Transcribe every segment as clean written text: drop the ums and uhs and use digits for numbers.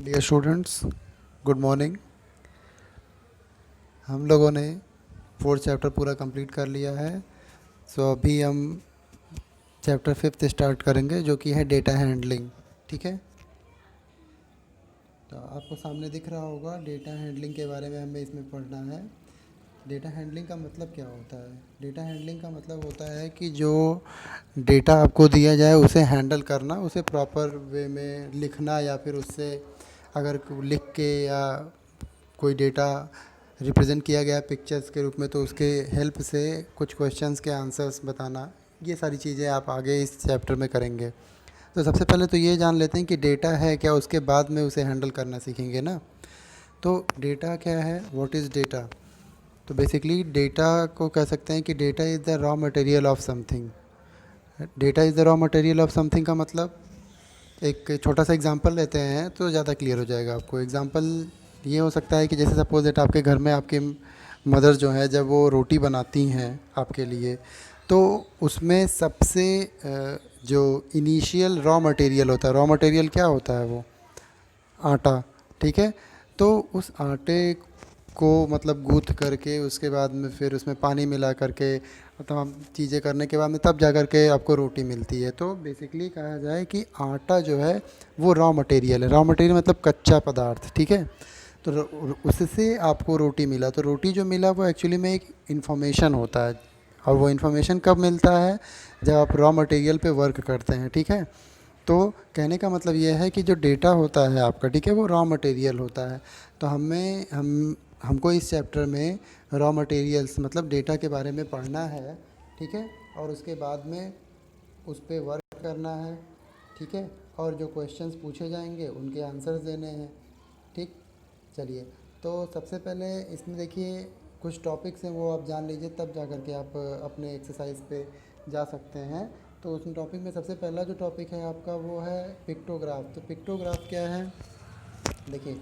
Dear students, good morning. हम लोगों ने फोर्थ चैप्टर पूरा कंप्लीट कर लिया है। अभी हम चैप्टर फिफ्थ स्टार्ट करेंगे जो कि है डेटा हैंडलिंग। ठीक है, तो आपको सामने दिख रहा होगा डेटा हैंडलिंग के बारे में हमें इसमें पढ़ना है। डेटा हैंडलिंग का मतलब क्या होता है? डेटा हैंडलिंग का मतलब होता है कि जो डेटा आपको दिया जाए उसे हैंडल करना, उसे प्रॉपर वे में लिखना, या फिर उससे अगर लिख के या कोई डेटा रिप्रेजेंट किया गया पिक्चर्स के रूप में तो उसके हेल्प से कुछ क्वेश्चंस के आंसर्स बताना। ये सारी चीज़ें आप आगे इस चैप्टर में करेंगे। तो सबसे पहले तो ये जान लेते हैं कि डेटा है क्या, उसके बाद में उसे हैंडल करना सीखेंगे ना। तो डेटा क्या है, व्हाट इज़ डेटा? तो बेसिकली डेटा को कह सकते हैं कि data is the raw material of something. Data is the raw material of something का मतलब, एक छोटा सा एग्जांपल लेते हैं तो ज़्यादा क्लियर हो जाएगा आपको। एग्जांपल ये हो सकता है कि जैसे सपोज दैट आपके घर में आपके मदर जो है जब वो रोटी बनाती हैं आपके लिए, तो उसमें सबसे जो इनिशियल रॉ मटेरियल होता है, रॉ मटेरियल क्या होता है? वो आटा। ठीक है, तो उस आटे को मतलब गूँथ करके उसके बाद में फिर उसमें पानी मिला करके तमाम चीज़ें करने के बाद में तब जा कर के आपको रोटी मिलती है। तो बेसिकली कहा जाए कि आटा जो है वो रॉ मटेरियल है। रॉ मटेरियल मतलब कच्चा पदार्थ। ठीक है, तो उससे आपको रोटी मिला, तो रोटी जो मिला वो एक्चुअली में एक इन्फॉर्मेशन होता है। और वो इन्फॉर्मेशन कब मिलता है? जब आप रॉ मटेरियल पे वर्क करते हैं। ठीक है, तो कहने का मतलब ये है कि जो डेटा होता है आपका, ठीक है, वो रॉ मटेरियल होता है। तो हमको इस चैप्टर में रॉ मटेरियल्स मतलब डेटा के बारे में पढ़ना है। ठीक है, और उसके बाद में उस पर वर्क करना है। ठीक है, और जो क्वेश्चंस पूछे जाएंगे उनके आंसर्स देने हैं। ठीक, चलिए। तो सबसे पहले इसमें देखिए कुछ टॉपिक्स हैं, वो आप जान लीजिए, तब जा कर के आप अपने एक्सरसाइज पे जा सकते हैं। तो उस टॉपिक में सबसे पहला जो टॉपिक है आपका वो है पिक्टोग्राफ। तो पिक्टोग्राफ क्या है? देखिए,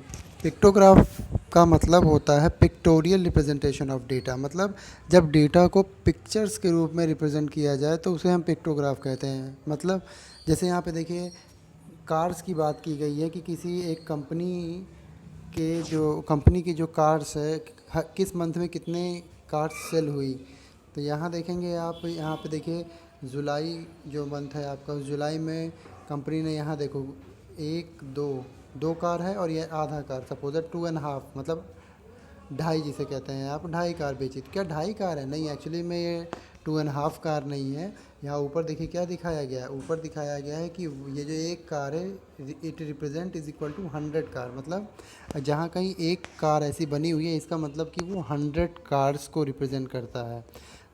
पिक्टोग्राफ का मतलब होता है पिक्टोरियल रिप्रेजेंटेशन ऑफ डेटा। मतलब जब डेटा को पिक्चर्स के रूप में रिप्रेजेंट किया जाए तो उसे हम पिक्टोग्राफ कहते हैं। मतलब जैसे यहाँ पे देखिए कार्स की बात की गई है कि किसी एक कंपनी की जो कार्स है, किस मंथ में कितने कार्स सेल हुई। तो यहाँ देखेंगे आप, यहाँ पे देखिए जुलाई जो मंथ है आपका, उस जुलाई में कंपनी ने, यहाँ देखो, एक दो दो कार है और ये आधा कार, सपोज 2.5, मतलब ढाई जिसे कहते हैं आप, ढाई कार बेची। तो क्या ढाई कार है? नहीं, एक्चुअली में ये 2.5 कार नहीं है। यहाँ ऊपर देखिए क्या दिखाया गया है, ऊपर दिखाया गया है कि ये जो एक कार है it represent is equal to 100 car. मतलब जहाँ कहीं एक कार ऐसी बनी हुई है इसका मतलब कि वो 100 कार्स को रिप्रेजेंट करता है।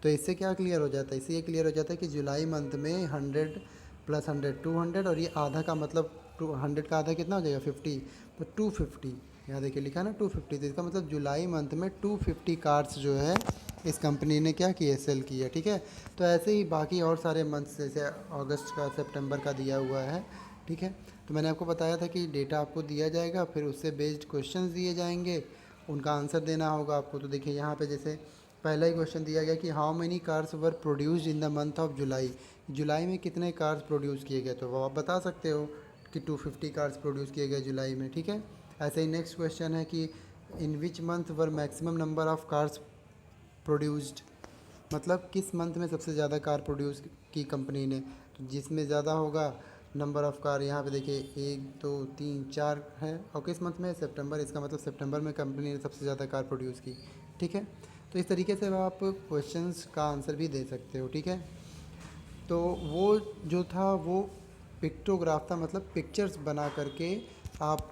तो इससे क्या क्लियर हो जाता है? इससे ये क्लियर हो जाता है कि जुलाई मंथ में 100 प्लस 100 200, और ये आधा का मतलब 200 का आधा कितना हो जाएगा? 50। तो 250, यहाँ देखिए लिखा है ना 250, तो इसका मतलब जुलाई मंथ में 250 कार्स जो है इस कंपनी ने क्या किए? सेल किया। ठीक है, तो ऐसे ही बाकी और सारे मंथ्स, जैसे अगस्त का, सितंबर का दिया हुआ है। ठीक है, तो मैंने आपको बताया था कि डेटा आपको दिया जाएगा, फिर उससे बेस्ड क्वेश्चंस दिए जाएंगे, उनका आंसर देना होगा आपको। तो देखिए यहाँ पे जैसे पहला ही क्वेश्चन दिया गया कि how many cars were produced in the month of July. जुलाई में कितने कार्स प्रोड्यूस किए गए? तो वो आप बता सकते हो कि 250 कार्स प्रोड्यूस किए गए जुलाई में। ठीक है, ऐसे ही नेक्स्ट क्वेश्चन है कि in which month were maximum number of cars produced. मतलब किस मंथ में सबसे ज़्यादा कार प्रोड्यूस की कंपनी ने? तो जिसमें ज़्यादा होगा नंबर ऑफ़ कार, यहाँ पे देखिए 1 2 3 4 है, और किस मंथ में? सितंबर। इसका मतलब सितंबर में कंपनी ने सबसे ज़्यादा कार प्रोड्यूस की। ठीक है, तो इस तरीके से आप क्वेश्चंस का आंसर भी दे सकते हो। ठीक है, तो वो जो था वो पिक्टोग्राफ था, मतलब पिक्चर्स बना करके आप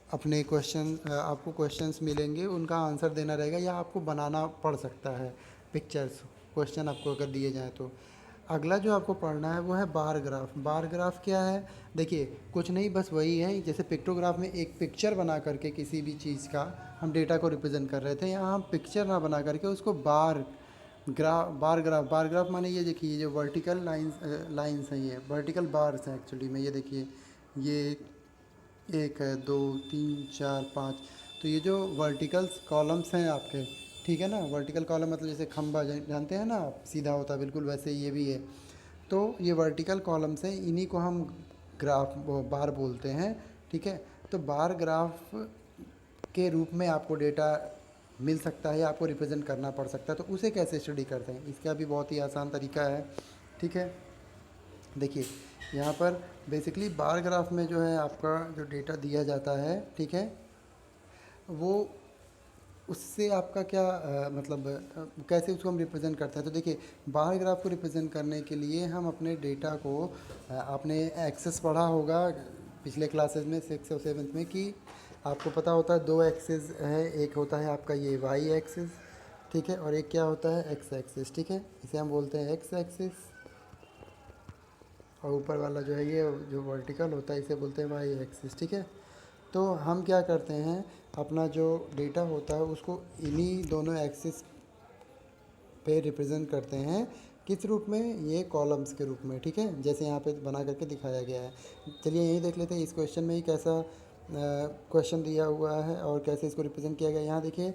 अपने आपको क्वेश्चंस मिलेंगे, उनका आंसर देना रहेगा, या आपको बनाना पड़ सकता है पिक्चर्स, क्वेश्चन आपको अगर दिए जाएँ तो। अगला जो आपको पढ़ना है वो है बार ग्राफ। बार ग्राफ क्या है? देखिए कुछ नहीं, बस वही है जैसे पिक्टोग्राफ में एक पिक्चर बना करके किसी भी चीज़ का हम डेटा को रिप्रेजेंट कर रहे थे, यहाँ हम पिक्चर ना बना करके उसको बार ग्राफ माने ये देखिए, ये जो वर्टिकल लाइंस हैं, ये वर्टिकल बार्स हैं एक्चुअली में। ये देखिए, ये एक है, दो, तीन, चार, पाँच। तो ये जो वर्टिकल कॉलम्स हैं आपके, ठीक है ना, वर्टिकल कॉलम मतलब जैसे खंबा जानते हैं ना आप, सीधा होता है बिल्कुल, वैसे ये भी है। तो ये वर्टिकल कॉलम्स हैं, इन्हीं को हम बार बोलते हैं। ठीक है, तो बार ग्राफ के रूप में आपको डेटा मिल सकता है, आपको रिप्रेजेंट करना पड़ सकता है। तो उसे कैसे स्टडी करते हैं, इसका भी बहुत ही आसान तरीका है। ठीक है, देखिए यहाँ पर बेसिकली बार ग्राफ में जो है आपका जो डेटा दिया जाता है, ठीक है, वो उससे आपका क्या मतलब कैसे उसको हम रिप्रेजेंट करते हैं। तो देखिए बार ग्राफ को रिप्रेजेंट करने के लिए हम अपने डेटा को आपने एक्सेस पढ़ा होगा पिछले क्लासेस में 6 और 7 में कि आपको पता होता है दो एक्सेस है, एक होता है आपका ये वाई एक्सेस, ठीक है, और एक क्या होता है एक्स एक्सेस। ठीक है, इसे हम बोलते हैं एक्स एक्सेस, और ऊपर वाला जो है ये जो वर्टिकल होता है इसे बोलते हैं वाई एक्सिस। ठीक है, तो हम क्या करते हैं अपना जो डेटा होता है उसको इन्हीं दोनों एक्सिस पे रिप्रेजेंट करते हैं, किस रूप में, ये कॉलम्स के रूप में। ठीक है, जैसे यहाँ पे बना करके दिखाया गया है। चलिए यही देख लेते हैं इस क्वेश्चन में ही कैसा क्वेश्चन दिया हुआ है और कैसे इसको रिप्रेजेंट किया गया है। यहाँ देखिए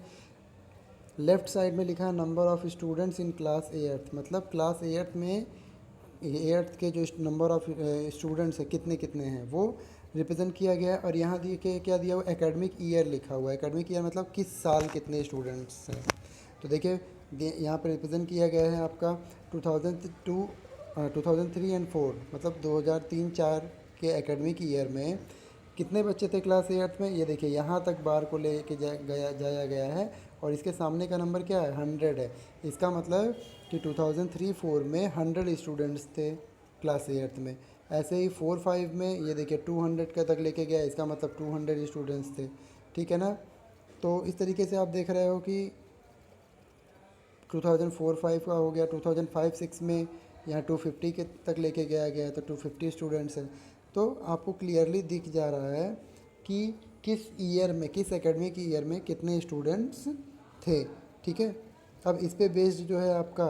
लेफ्ट साइड में लिखा है number of students in class eighth, मतलब क्लास एट्थ में एट्थ के जो नंबर ऑफ़ स्टूडेंट्स है कितने कितने हैं वो रिप्रेजेंट किया गया है। और यहाँ देखिए क्या दिया हुआ, एकेडमिक ईयर लिखा हुआ है। एकेडमिक ईयर मतलब किस साल कितने स्टूडेंट्स हैं। तो देखिए यहाँ पर रिप्रेजेंट किया गया है आपका 2002 2003 एंड 4, मतलब 2003-4 के एकेडमिक ईयर में कितने बच्चे थे क्लास एट्थ में। ये देखिए यहाँ तक बार को ले के जाया गया है और इसके सामने का नंबर क्या है, 100 है। इसका मतलब कि 2003-4 में 100 स्टूडेंट्स थे क्लास एट्थ में। ऐसे ही 4-5 में ये देखिए 200 का तक लेके गया, इसका मतलब 200 स्टूडेंट्स थे। ठीक है ना, तो इस तरीके से आप देख रहे हो कि 2004-5 का हो गया, 2005-6 में यहाँ 250 के तक लेके गया गया है, तो 250 स्टूडेंट्स हैं। तो आपको क्लियरली दिख जा रहा है कि किस ईयर में, किस एकेडमिक ईयर में कितने स्टूडेंट्स थे। ठीक है, अब इस पे बेस्ड जो है आपका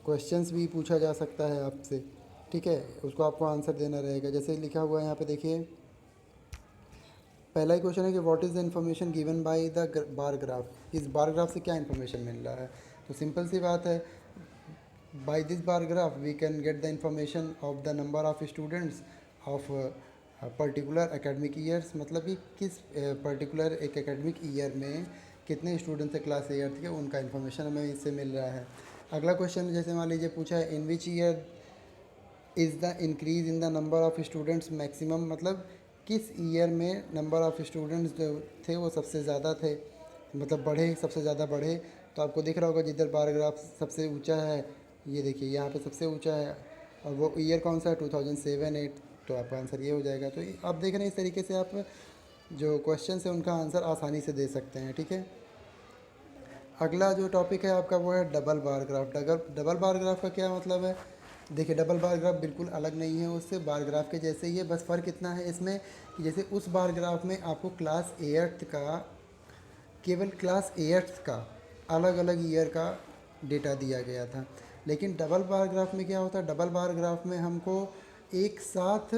क्वेश्चंस भी पूछा जा सकता है आपसे। ठीक है, उसको आपको आंसर देना रहेगा। जैसे लिखा हुआ है यहाँ पे देखिए, पहला ही क्वेश्चन है कि what is the information given by the bar graph. इस बार ग्राफ से क्या इन्फॉर्मेशन मिल रहा है, तो सिंपल सी बात है, by this bar graph we can get the information of the number of students of particular academic years, मतलब कि किस पर्टिकुलर एक एकेडमिक ईयर में कितने स्टूडेंट्स है क्लास एट्थ के, उनका इन्फॉर्मेशन हमें इससे मिल रहा है। अगला क्वेश्चन जैसे मान लीजिए पूछा है in which year is the increase in the number of students maximum, मतलब किस ईयर में नंबर ऑफ़ स्टूडेंट्स जो थे वो सबसे ज़्यादा थे, मतलब बढ़े, सबसे ज़्यादा बढ़े। तो आपको दिख रहा होगा जिधर बार ग्राफ सबसे ऊंचा है, ये देखिए यहाँ पे सबसे ऊंचा है, और वो ईयर कौन सा है, 2007-8, तो आपका आंसर ये हो जाएगा। तो आप देख रहे हैं इस तरीके से आप जो क्वेश्चन है उनका आंसर आसानी से दे सकते हैं। ठीक है, अगला जो टॉपिक है आपका वो है double bar graph. Double bar graph का क्या मतलब है, देखिए डबल बार ग्राफ बिल्कुल अलग नहीं है उससे, बार ग्राफ के जैसे ही है, बस फ़र्क इतना है इसमें कि जैसे उस बार ग्राफ में आपको क्लास एट्थ का, केवल क्लास एट्थ का अलग अलग ईयर का डेटा दिया गया था। लेकिन डबल बार ग्राफ में क्या होता है, डबल बार ग्राफ में हमको एक साथ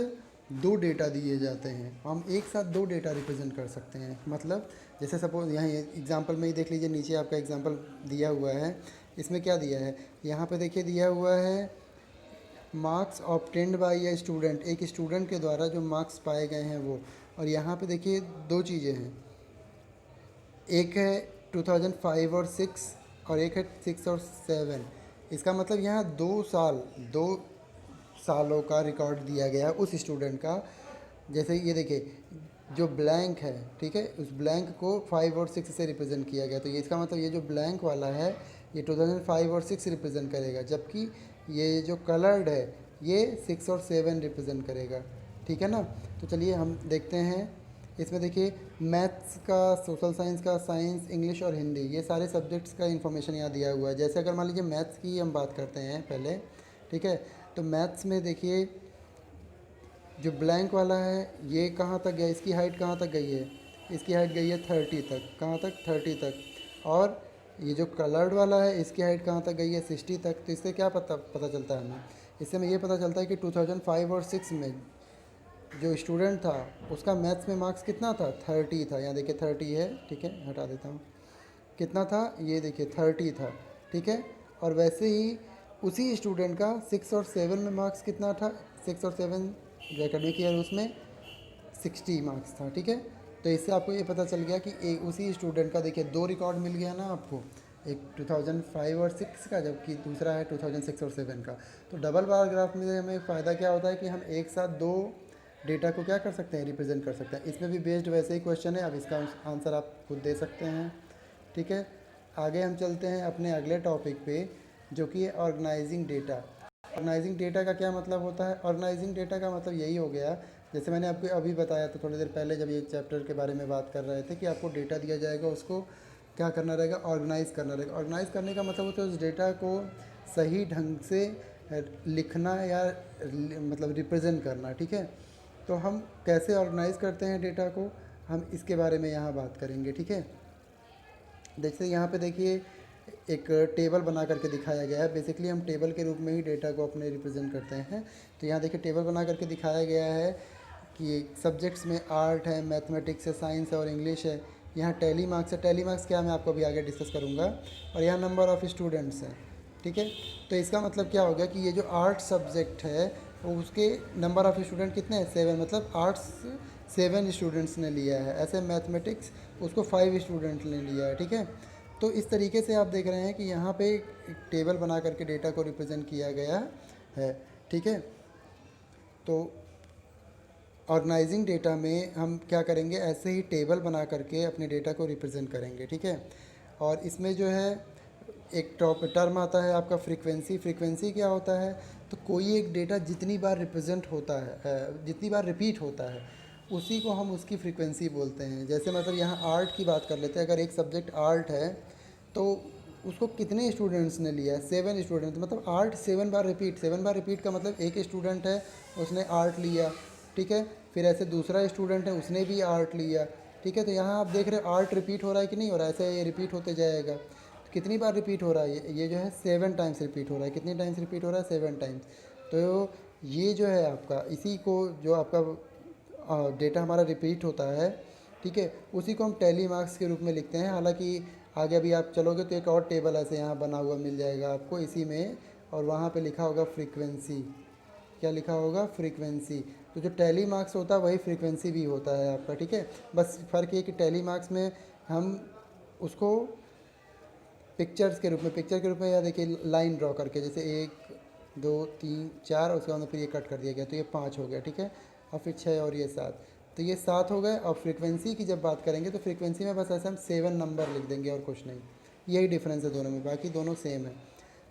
दो डेटा दिए जाते हैं, हम एक साथ दो डेटा रिप्रेजेंट कर सकते हैं। मतलब जैसे सपोज यहाँ एग्जांपल में ही देख लीजिए, नीचे आपका एग्जांपल दिया हुआ है, इसमें क्या दिया है, यहाँ पे देखिए दिया हुआ है marks obtained by a student, एक स्टूडेंट के द्वारा जो मार्क्स पाए गए हैं वो। और यहाँ पे देखिए दो चीज़ें हैं, एक है 2005 और 6 और एक है 6 और 7। इसका मतलब यहाँ 2 सालों का रिकॉर्ड दिया गया है उस स्टूडेंट का। जैसे ये देखिए जो ब्लैंक है, ठीक है, उस ब्लैंक को 5 और 6 से रिप्रेजेंट किया गया, तो ये इसका मतलब ये जो ब्लैंक वाला है ये 2005 और 6 रिप्रेजेंट करेगा, जबकि ये जो कलर्ड है ये 6 और 7 रिप्रेजेंट करेगा। ठीक है ना, तो चलिए हम देखते हैं इसमें। देखिए मैथ्स का, सोशल साइंस का, साइंस, इंग्लिश और हिंदी, ये सारे सब्जेक्ट्स का इन्फॉर्मेशन यहाँ दिया हुआ है। जैसे अगर मान लीजिए मैथ्स की हम बात करते हैं पहले, ठीक है, तो मैथ्स में देखिए जो ब्लैंक वाला है ये कहाँ तक गया, इसकी हाइट कहाँ तक गई है, इसकी हाइट गई है 30 तक, कहाँ तक, 30 तक। और ये जो कलर्ड वाला है इसकी हाइट कहाँ तक गई है, 60 तक। तो इससे क्या पता चलता है हमें, इससे हमें ये पता चलता है कि 2005 और 6 में जो स्टूडेंट था उसका मैथ्स में मार्क्स कितना था, 30 था। यहाँ देखिए 30 है, ठीक है, हटा देता हूँ, कितना था, ये देखिए 30 था। ठीक है, और वैसे ही उसी स्टूडेंट का 6 और 7 में मार्क्स कितना था, 6 और 7 जो एकेडमिक ईयर उसमें 60 मार्क्स था, ठीक है। तो इससे आपको ये पता चल गया कि एक उसी स्टूडेंट का देखिए 2 रिकॉर्ड मिल गया ना आपको, एक 2005 और 6 का, जबकि दूसरा है 2006 और 7 का। तो डबल बार ग्राफ में हमें फ़ायदा क्या होता है कि हम एक साथ दो डेटा को क्या कर सकते हैं, रिप्रेजेंट कर सकते हैं। इसमें भी बेस्ड वैसे ही क्वेश्चन है, अब इसका आंसर आप खुद दे सकते हैं, ठीक है। आगे हम चलते हैं अपने अगले टॉपिक पे, जो कि है ऑर्गेनाइजिंग डेटा। ऑर्गेनाइजिंग डेटा का क्या मतलब होता है? ऑर्गेनाइजिंग डेटा का मतलब यही हो गया, जैसे मैंने आपको अभी बताया था थोड़ी देर पहले जब ये चैप्टर के बारे में बात कर रहे थे, कि आपको डेटा दिया जाएगा, उसको क्या करना रहेगा, ऑर्गेनाइज करना रहेगा। ऑर्गेनाइज करने का मतलब होता है उस डेटा को सही ढंग से लिखना या मतलब रिप्रेजेंट करना, ठीक है। तो हम कैसे ऑर्गेनाइज करते हैं डेटा को, हम इसके बारे में यहाँ बात करेंगे, ठीक है। जैसे यहाँ पे देखिए एक टेबल बना करके दिखाया गया है। बेसिकली हम टेबल के रूप में ही डेटा को अपने रिप्रेजेंट करते हैं। तो यहाँ देखिए टेबल बना करके दिखाया गया है कि सब्जेक्ट्स में आर्ट है, मैथमेटिक्स है, साइंस है और इंग्लिश है। यहाँ टैली मार्क्स है। टैली मार्क्स क्या, मैं आपको अभी आगे डिस्कस करूँगा। और यहाँ नंबर ऑफ़ स्टूडेंट्स हैं, ठीक है। तो इसका मतलब क्या हो गया कि ये जो आर्ट सब्जेक्ट है वो उसके नंबर ऑफ़ स्टूडेंट कितने हैं, 7, मतलब आर्ट्स 7 स्टूडेंट्स ने लिया है। ऐसे मैथमेटिक्स उसको 5 स्टूडेंट ने लिया है, ठीक है। तो इस तरीके से आप देख रहे हैं कि यहाँ पे एक टेबल बना करके डेटा को रिप्रेजेंट किया गया है, ठीक है। तो ऑर्गेनाइजिंग डेटा में हम क्या करेंगे, ऐसे ही टेबल बना करके अपने डेटा को रिप्रेजेंट करेंगे, ठीक है। और इसमें जो है एक टर्म आता है आपका फ्रीक्वेंसी। फ्रीक्वेंसी क्या होता है, तो कोई एक डेटा जितनी बार रिप्रेजेंट होता है, जितनी बार रिपीट होता है, उसी को हम उसकी फ्रीक्वेंसी बोलते हैं। जैसे मतलब यहाँ आर्ट की बात कर लेते हैं। अगर एक सब्जेक्ट आर्ट है तो उसको कितने स्टूडेंट्स ने लिया है, 7 स्टूडेंट, मतलब आर्ट 7 बार रिपीट। 7 बार रिपीट का मतलब एक स्टूडेंट है उसने आर्ट लिया, ठीक है। फिर ऐसे दूसरा स्टूडेंट है उसने भी आर्ट लिया, ठीक है। तो यहाँ आप देख रहे हो आर्ट रिपीट हो रहा है कि नहीं हो रहा है, ऐसे ये रिपीट होते जाएगा। तो कितनी बार रिपीट हो रहा है, ये जो है 7 टाइम्स रिपीट हो रहा है। कितनी टाइम्स रिपीट हो रहा है, 7 टाइम्स। तो ये जो है आपका, इसी को जो आपका डेटा हमारा रिपीट होता है, ठीक है, उसी को हम टैली मार्क्स के रूप में लिखते हैं। हालांकि आगे अभी आप चलोगे तो एक और टेबल ऐसे यहाँ बना हुआ मिल जाएगा आपको इसी में, और वहाँ पे लिखा होगा फ्रीक्वेंसी। क्या लिखा होगा, फ्रीक्वेंसी। तो जो टैली मार्क्स होता है वही फ्रीक्वेंसी भी होता है आपका, ठीक है। बस फ़र्क ये कि टैली मार्क्स में हम उसको पिक्चर्स के रूप में, पिक्चर के रूप में, या देखिए लाइन ड्रॉ करके, जैसे 1 2 3 4 और उसके बाद फिर ये कट कर दिया गया तो ये 5 हो गया, ठीक है। और फिर 6 और ये 7, तो ये 7 हो गए। और फ्रीक्वेंसी की जब बात करेंगे तो फ्रीक्वेंसी में बस ऐसे हम 7 नंबर लिख देंगे और कुछ नहीं। यही डिफरेंस है दोनों में, बाकी दोनों सेम है।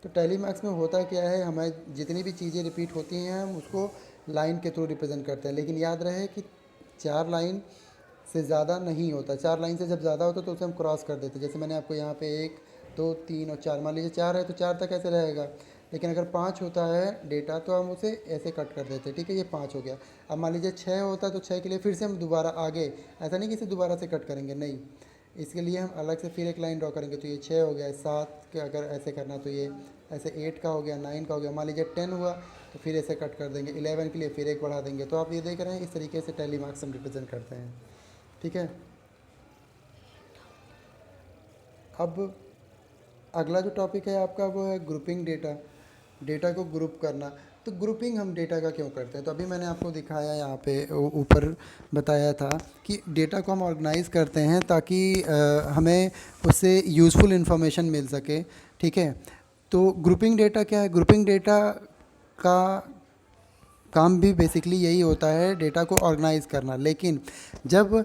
तो टैली मार्क्स में होता क्या है, हमें जितनी भी चीज़ें रिपीट होती हैं हम उसको लाइन के थ्रू रिप्रेजेंट करते हैं। लेकिन याद रहे कि 4 लाइन से ज़्यादा नहीं होता। 4 लाइन से जब ज़्यादा होता तो उसे हम क्रॉस कर देते। जैसे मैंने आपको यहाँ पे 1 2 3 और 4, मान लीजिए 4 है तो 4 तक ऐसे रहेगा। लेकिन अगर 5 होता है डेटा तो हम उसे ऐसे कट कर देते, ठीक है, ये 5 हो गया। अब मान लीजिए 6 होता है तो 6 के लिए फिर से हम दोबारा आगे, ऐसा नहीं कि इसे दोबारा से कट करेंगे, नहीं, इसके लिए हम अलग से फिर एक लाइन ड्रॉ करेंगे। तो ये 6 हो गया, 7 के अगर ऐसे करना तो ये ऐसे 8 का हो गया, 9 का हो गया। मान लीजिए 10 हुआ तो फिर ऐसे कट कर देंगे, 11 के लिए फिर एक बढ़ा देंगे। तो आप ये देख रहे हैं इस तरीके से टैली मार्क्स हम रिप्रेजेंट करते हैं, ठीक है। अब अगला जो टॉपिक है आपका वो है ग्रुपिंग डेटा। डेटा को ग्रुप करना। तो ग्रुपिंग हम डेटा का क्यों करते हैं, तो अभी मैंने आपको दिखाया यहाँ पे ऊपर बताया था कि डेटा को हम ऑर्गेनाइज करते हैं ताकि हमें उससे यूज़फुल इन्फॉर्मेशन मिल सके, ठीक है। तो ग्रुपिंग डेटा क्या है, ग्रुपिंग डेटा का काम भी बेसिकली यही होता है, डेटा को ऑर्गेनाइज करना। लेकिन जब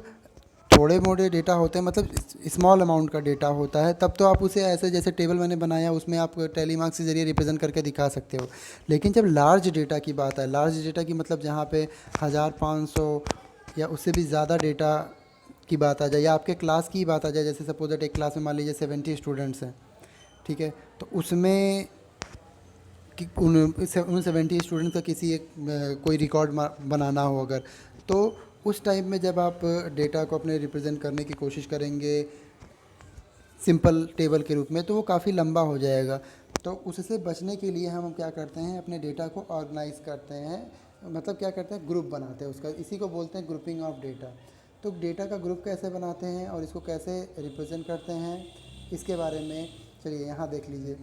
थोड़े मोड़े डेटा होते हैं, मतलब स्मॉल अमाउंट का डेटा होता है, तब तो आप उसे ऐसे जैसे टेबल मैंने बनाया उसमें आप टैली मार्क्स के ज़रिए रिप्रेजेंट करके दिखा सकते हो। लेकिन जब लार्ज डेटा की बात है, लार्ज डेटा की मतलब जहाँ पे 1500 या उससे भी ज़्यादा डेटा की बात आ जाए, या आपके क्लास की बात आ जाए, जैसे सपोज दैट एक क्लास में मान लीजिए 70 स्टूडेंट्स हैं, ठीक है। तो उसमें कि उन 70 स्टूडेंट का किसी एक कोई रिकॉर्ड बनाना हो अगर, तो उस टाइम में जब आप डेटा को अपने रिप्रेजेंट करने की कोशिश करेंगे सिंपल टेबल के रूप में, तो वो काफ़ी लंबा हो जाएगा। तो उससे बचने के लिए हम क्या करते हैं, अपने डेटा को ऑर्गेनाइज करते हैं, मतलब क्या करते हैं, ग्रुप बनाते हैं उसका, इसी को बोलते हैं ग्रुपिंग ऑफ डेटा। तो डेटा का ग्रुप कैसे बनाते हैं और इसको कैसे रिप्रेजेंट करते हैं, इसके बारे में चलिए यहाँ देख लीजिए।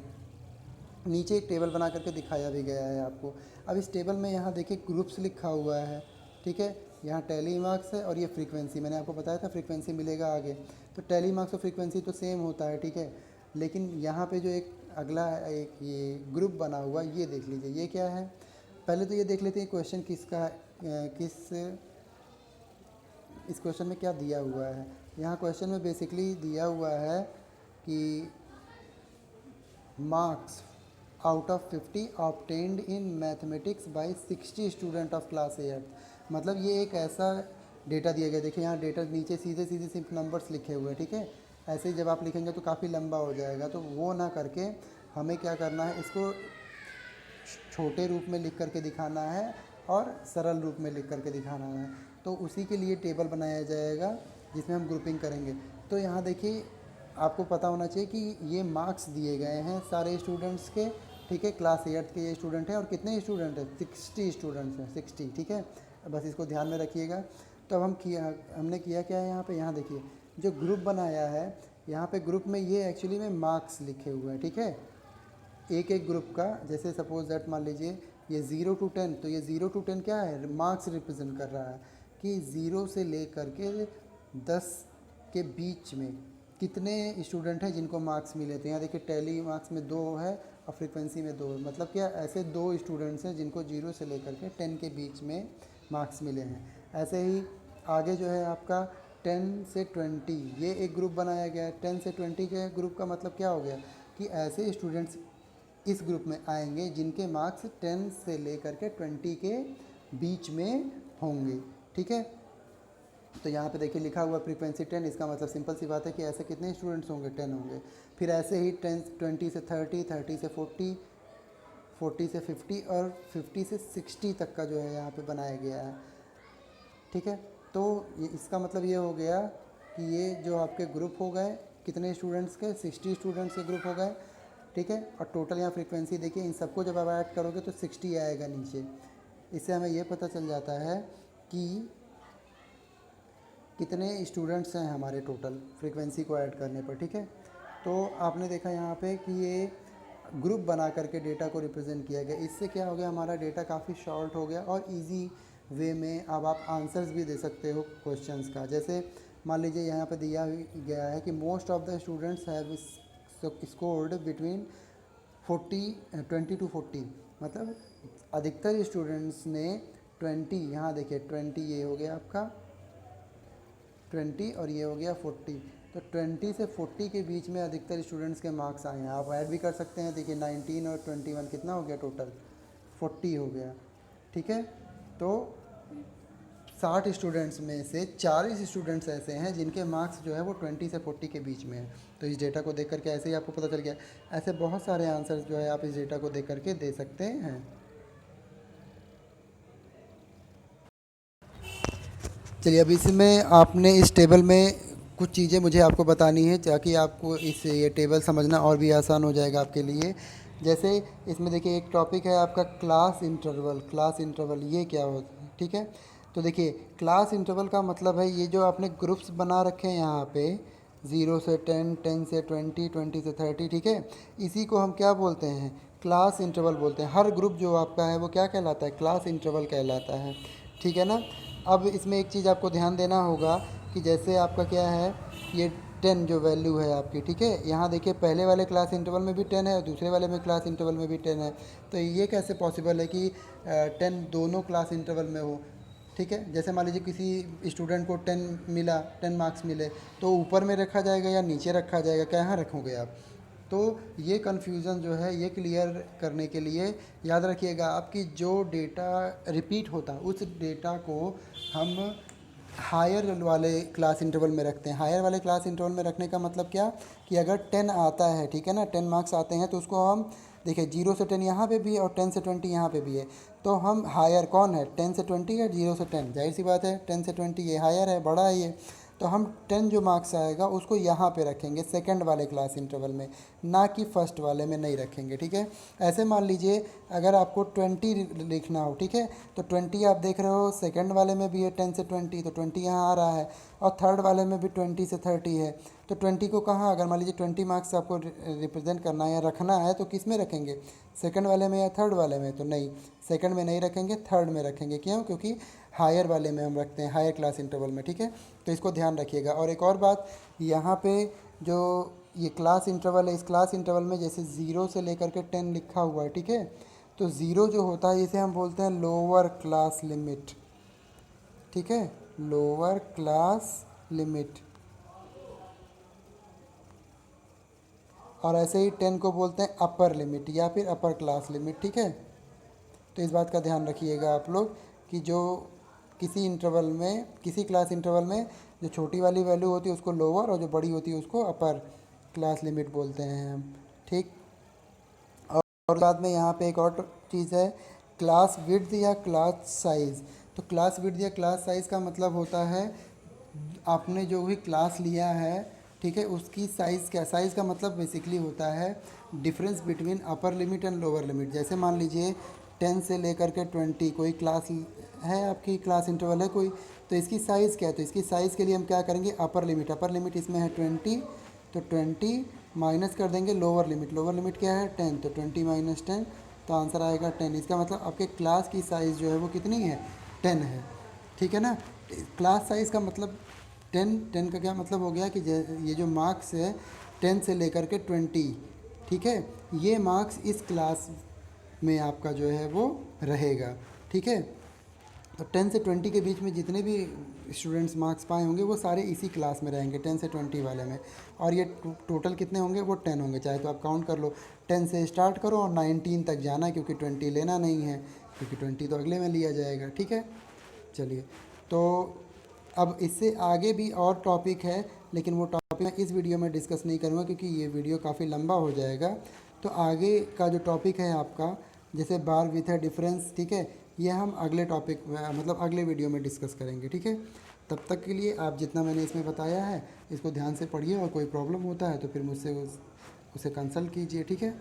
नीचे एक टेबल बना करके दिखाया भी गया है आपको। अब इस टेबल में यहाँ देखिए ग्रुप्स लिखा हुआ है, ठीक है। यहाँ टैली मार्क्स है और ये फ्रीक्वेंसी, मैंने आपको बताया था फ्रीक्वेंसी मिलेगा आगे। तो टैली मार्क्स और फ्रीक्वेंसी तो सेम होता है, ठीक है। लेकिन यहाँ पे जो एक अगला एक ये ग्रुप बना हुआ, ये देख लीजिए ये क्या है। पहले तो ये देख लेते हैं क्वेश्चन किसका किस इस क्वेश्चन में क्या दिया हुआ है। यहाँ क्वेश्चन में बेसिकली दिया हुआ है कि marks out of 50 obtained in mathematics bye 60 student of class 8। मतलब ये एक ऐसा डेटा दिया गया, देखिए यहाँ डेटा नीचे सीधे सीधे सिर्फ नंबर्स लिखे हुए हैं, ठीक है। ऐसे ही जब आप लिखेंगे तो काफ़ी लंबा हो जाएगा, तो वो ना करके हमें क्या करना है, इसको छोटे रूप में लिख करके दिखाना है और सरल रूप में लिख करके दिखाना है। तो उसी के लिए टेबल बनाया जाएगा जिसमें हम ग्रुपिंग करेंगे। तो यहाँ देखिए आपको पता होना चाहिए कि ये मार्क्स दिए गए हैं सारे स्टूडेंट्स के, ठीक है। क्लास 8 के ये स्टूडेंट हैं और कितने स्टूडेंट हैं, 60 स्टूडेंट्स हैं, 60, ठीक है। बस इसको ध्यान में रखिएगा। तो अब हमने किया क्या है यहाँ पे, यहाँ देखिए जो ग्रुप बनाया है, यहाँ पे ग्रुप में ये एक्चुअली में मार्क्स लिखे हुए हैं, ठीक है। एक एक ग्रुप का, जैसे सपोज दैट मान लीजिए ये 0 to 10, तो ये 0 to 10 क्या है, मार्क्स रिप्रेजेंट कर रहा है कि 0 से लेकर के 10 के बीच में कितने स्टूडेंट हैं जिनको मार्क्स मिले। तो यहाँ देखिए टैली मार्क्स में 2 है और फ्रीक्वेंसी में 2 है, मतलब क्या ऐसे 2 स्टूडेंट्स हैं जिनको 0 से लेकर के 10 के बीच में मार्क्स मिले हैं। ऐसे ही आगे जो है आपका 10 से 20, ये एक ग्रुप बनाया गया है। 10 से 20 के ग्रुप का मतलब क्या हो गया कि ऐसे स्टूडेंट्स इस ग्रुप में आएंगे जिनके मार्क्स 10 से लेकर के 20 के बीच में होंगे, ठीक है। तो यहाँ पे देखिए लिखा हुआ फ्रीक्वेंसी 10, इसका मतलब सिंपल सी बात है कि ऐसे कितने स्टूडेंट्स होंगे, 10 होंगे। फिर ऐसे ही 20 से 30, 30 से 40, 40 से 50 और 50 से 60 तक का जो है यहाँ पे बनाया गया है, ठीक है। तो ये इसका मतलब ये हो गया कि ये जो आपके ग्रुप हो गए कितने स्टूडेंट्स के, 60 स्टूडेंट्स के ग्रुप हो गए, ठीक है। और टोटल यहाँ फ्रीक्वेंसी देखिए, इन सबको जब आप ऐड करोगे तो 60 आएगा नीचे। इससे हमें ये पता चल जाता है कि कितने स्टूडेंट्स हैं हमारे टोटल फ्रीक्वेंसी को ऐड करने पर, ठीक है। तो आपने देखा यहाँ पे कि ये ग्रुप बना करके डेटा को रिप्रेजेंट किया गया। इससे क्या हो गया, हमारा डेटा काफ़ी शॉर्ट हो गया और इजी वे में अब आप आंसर्स भी दे सकते हो क्वेश्चंस का। जैसे मान लीजिए यहाँ पे दिया गया है कि most of the students have scored between 20 to 40, मतलब अधिकतर स्टूडेंट्स ने 20, यहाँ देखिए 20 ये हो गया आपका 20 और ये हो गया 40, तो 20 से 40 के बीच में अधिकतर स्टूडेंट्स के मार्क्स आए हैं। आप ऐड भी कर सकते हैं, देखिए 19 और 21 कितना हो गया, टोटल 40 हो गया, ठीक है। तो 60 स्टूडेंट्स में से 40 स्टूडेंट्स ऐसे हैं जिनके मार्क्स जो है वो 20 से 40 के बीच में है। तो इस डेटा को देख करके ऐसे ही आपको पता चल गया। ऐसे बहुत सारे आंसर्स जो है आप इस डेटा को देख करके दे सकते हैं। चलिए अब इसमें आपने इस टेबल में कुछ चीज़ें मुझे आपको बतानी है ताकि आपको इस ये टेबल समझना और भी आसान हो जाएगा आपके लिए। जैसे इसमें देखिए एक टॉपिक है आपका क्लास इंटरवल। क्लास इंटरवल ये क्या होता है, ठीक है। तो देखिए क्लास इंटरवल का मतलब है ये जो आपने ग्रुप्स बना रखे हैं यहाँ पे 0 से 10, 10 से 20, 20 से 30, ठीक है। इसी को हम क्या बोलते हैं, क्लास इंटरवल बोलते हैं। हर ग्रुप जो आपका है वो क्या कहलाता है, क्लास इंटरवल कहलाता है, ठीक है ना। अब इसमें एक चीज़ आपको ध्यान देना होगा कि जैसे आपका क्या है, ये 10 जो वैल्यू है आपकी, ठीक है। यहाँ देखिए पहले वाले क्लास इंटरवल में भी 10 है और दूसरे वाले में क्लास इंटरवल में भी 10 है। तो ये कैसे पॉसिबल है कि 10 दोनों क्लास इंटरवल में हो, ठीक है। जैसे मान लीजिए किसी स्टूडेंट को 10 मिला, 10 मार्क्स मिले, तो ऊपर में रखा जाएगा या नीचे रखा जाएगा, कहाँ रखोगे आप। तो ये कन्फ्यूज़न जो है ये क्लियर करने के लिए याद रखिएगा आपकी जो डेटा रिपीट होता है उस डेटा को हम हायर वाले क्लास इंटरवल में रखते हैं। हायर वाले क्लास इंटरवल में रखने का मतलब क्या कि अगर 10 आता है, ठीक है ना, 10 मार्क्स आते हैं तो उसको हम देखिए 0 से 10 यहाँ पे भी है और 10 से 20 यहाँ पे भी है। तो हम हायर कौन है, 10 से 20 या 0 से 10, जाहिर सी बात है 10 से 20 ये हायर है, बड़ा है ये। तो हम 10 जो मार्क्स आएगा उसको यहाँ पे रखेंगे सेकंड वाले क्लास इंटरवल में, ना कि फर्स्ट वाले में नहीं रखेंगे, ठीक है। ऐसे मान लीजिए अगर आपको 20 लिखना हो, ठीक है, तो 20 आप देख रहे हो सेकंड वाले में भी है 10 से 20, तो 20 यहाँ आ रहा है और थर्ड वाले में भी 20 से 30 है। तो 20 को कहाँ, अगर मान लीजिए 20 मार्क्स आपको रिप्रेजेंट करना है या रखना है तो किस में रखेंगे, सेकंड वाले में या थर्ड वाले में, तो नहीं, सेकंड में नहीं रखेंगे, थर्ड में रखेंगे। क्यों, क्योंकि हायर वाले में हम रखते हैं, हायर क्लास इंटरवल में, ठीक है। तो इसको ध्यान रखिएगा। और एक और बात, यहाँ पे जो ये क्लास इंटरवल है, इस क्लास इंटरवल में जैसे 0 से लेकर के 10 लिखा हुआ है, ठीक है। तो 0 जो होता है इसे हम बोलते हैं लोअर क्लास लिमिट, ठीक है, लोअर क्लास लिमिट। और ऐसे ही 10 को बोलते हैं अपर लिमिट या फिर अपर क्लास लिमिट, ठीक है। तो इस बात का ध्यान रखिएगा आप लोग कि जो किसी इंटरवल में, किसी क्लास इंटरवल में जो छोटी वाली वैल्यू होती है उसको लोअर और जो बड़ी होती है उसको अपर क्लास लिमिट बोलते हैं हम, ठीक। और बाद में यहाँ पे एक और चीज़ है, क्लास विड्थ या क्लास साइज़। तो क्लास विड्थ या क्लास साइज़ का मतलब होता है आपने जो भी क्लास लिया है, ठीक है, उसकी साइज़ क्या, साइज़ का मतलब बेसिकली होता है difference between upper limit and lower limit. जैसे मान लीजिए 10 से लेकर के 20 कोई क्लास है, आपकी क्लास इंटरवल है कोई, तो इसकी साइज़ क्या है, तो इसकी साइज़ के लिए हम क्या करेंगे, अपर लिमिट इसमें है 20, तो 20 माइनस कर देंगे लोअर लिमिट क्या है 10, तो 20 माइनस 10, तो आंसर आएगा 10। इसका मतलब आपके क्लास की साइज़ जो है वो कितनी है, 10 है, ठीक है ना। क्लास साइज़ का मतलब 10 का क्या मतलब हो गया कि ये जो मार्क्स है 10 से लेकर के 20, ठीक है, ये मार्क्स इस क्लास में आपका जो है वो रहेगा, ठीक है। तो 10 से 20 के बीच में जितने भी स्टूडेंट्स मार्क्स पाए होंगे वो सारे इसी क्लास में रहेंगे, 10 से 20 वाले में। और ये टोटल कितने होंगे, वो 10 होंगे। चाहे तो आप काउंट कर लो, 10 से स्टार्ट करो और 19 तक जाना है, क्योंकि 20 लेना नहीं है, क्योंकि 20 तो अगले में लिया जाएगा, ठीक है। चलिए, तो अब इससे आगे भी और टॉपिक है, लेकिन वो टॉपिक मैं इस वीडियो में डिस्कस नहीं करूँगा क्योंकि ये वीडियो काफ़ी लंबा हो जाएगा। तो आगे का जो टॉपिक है आपका, जैसे बार विथ है डिफरेंस, ठीक है, ये हम अगले टॉपिक मतलब अगले वीडियो में डिस्कस करेंगे, ठीक है। तब तक के लिए आप जितना मैंने इसमें बताया है इसको ध्यान से पढ़िए, और कोई प्रॉब्लम होता है तो फिर मुझसे उसे कंसल्ट कीजिए, ठीक है।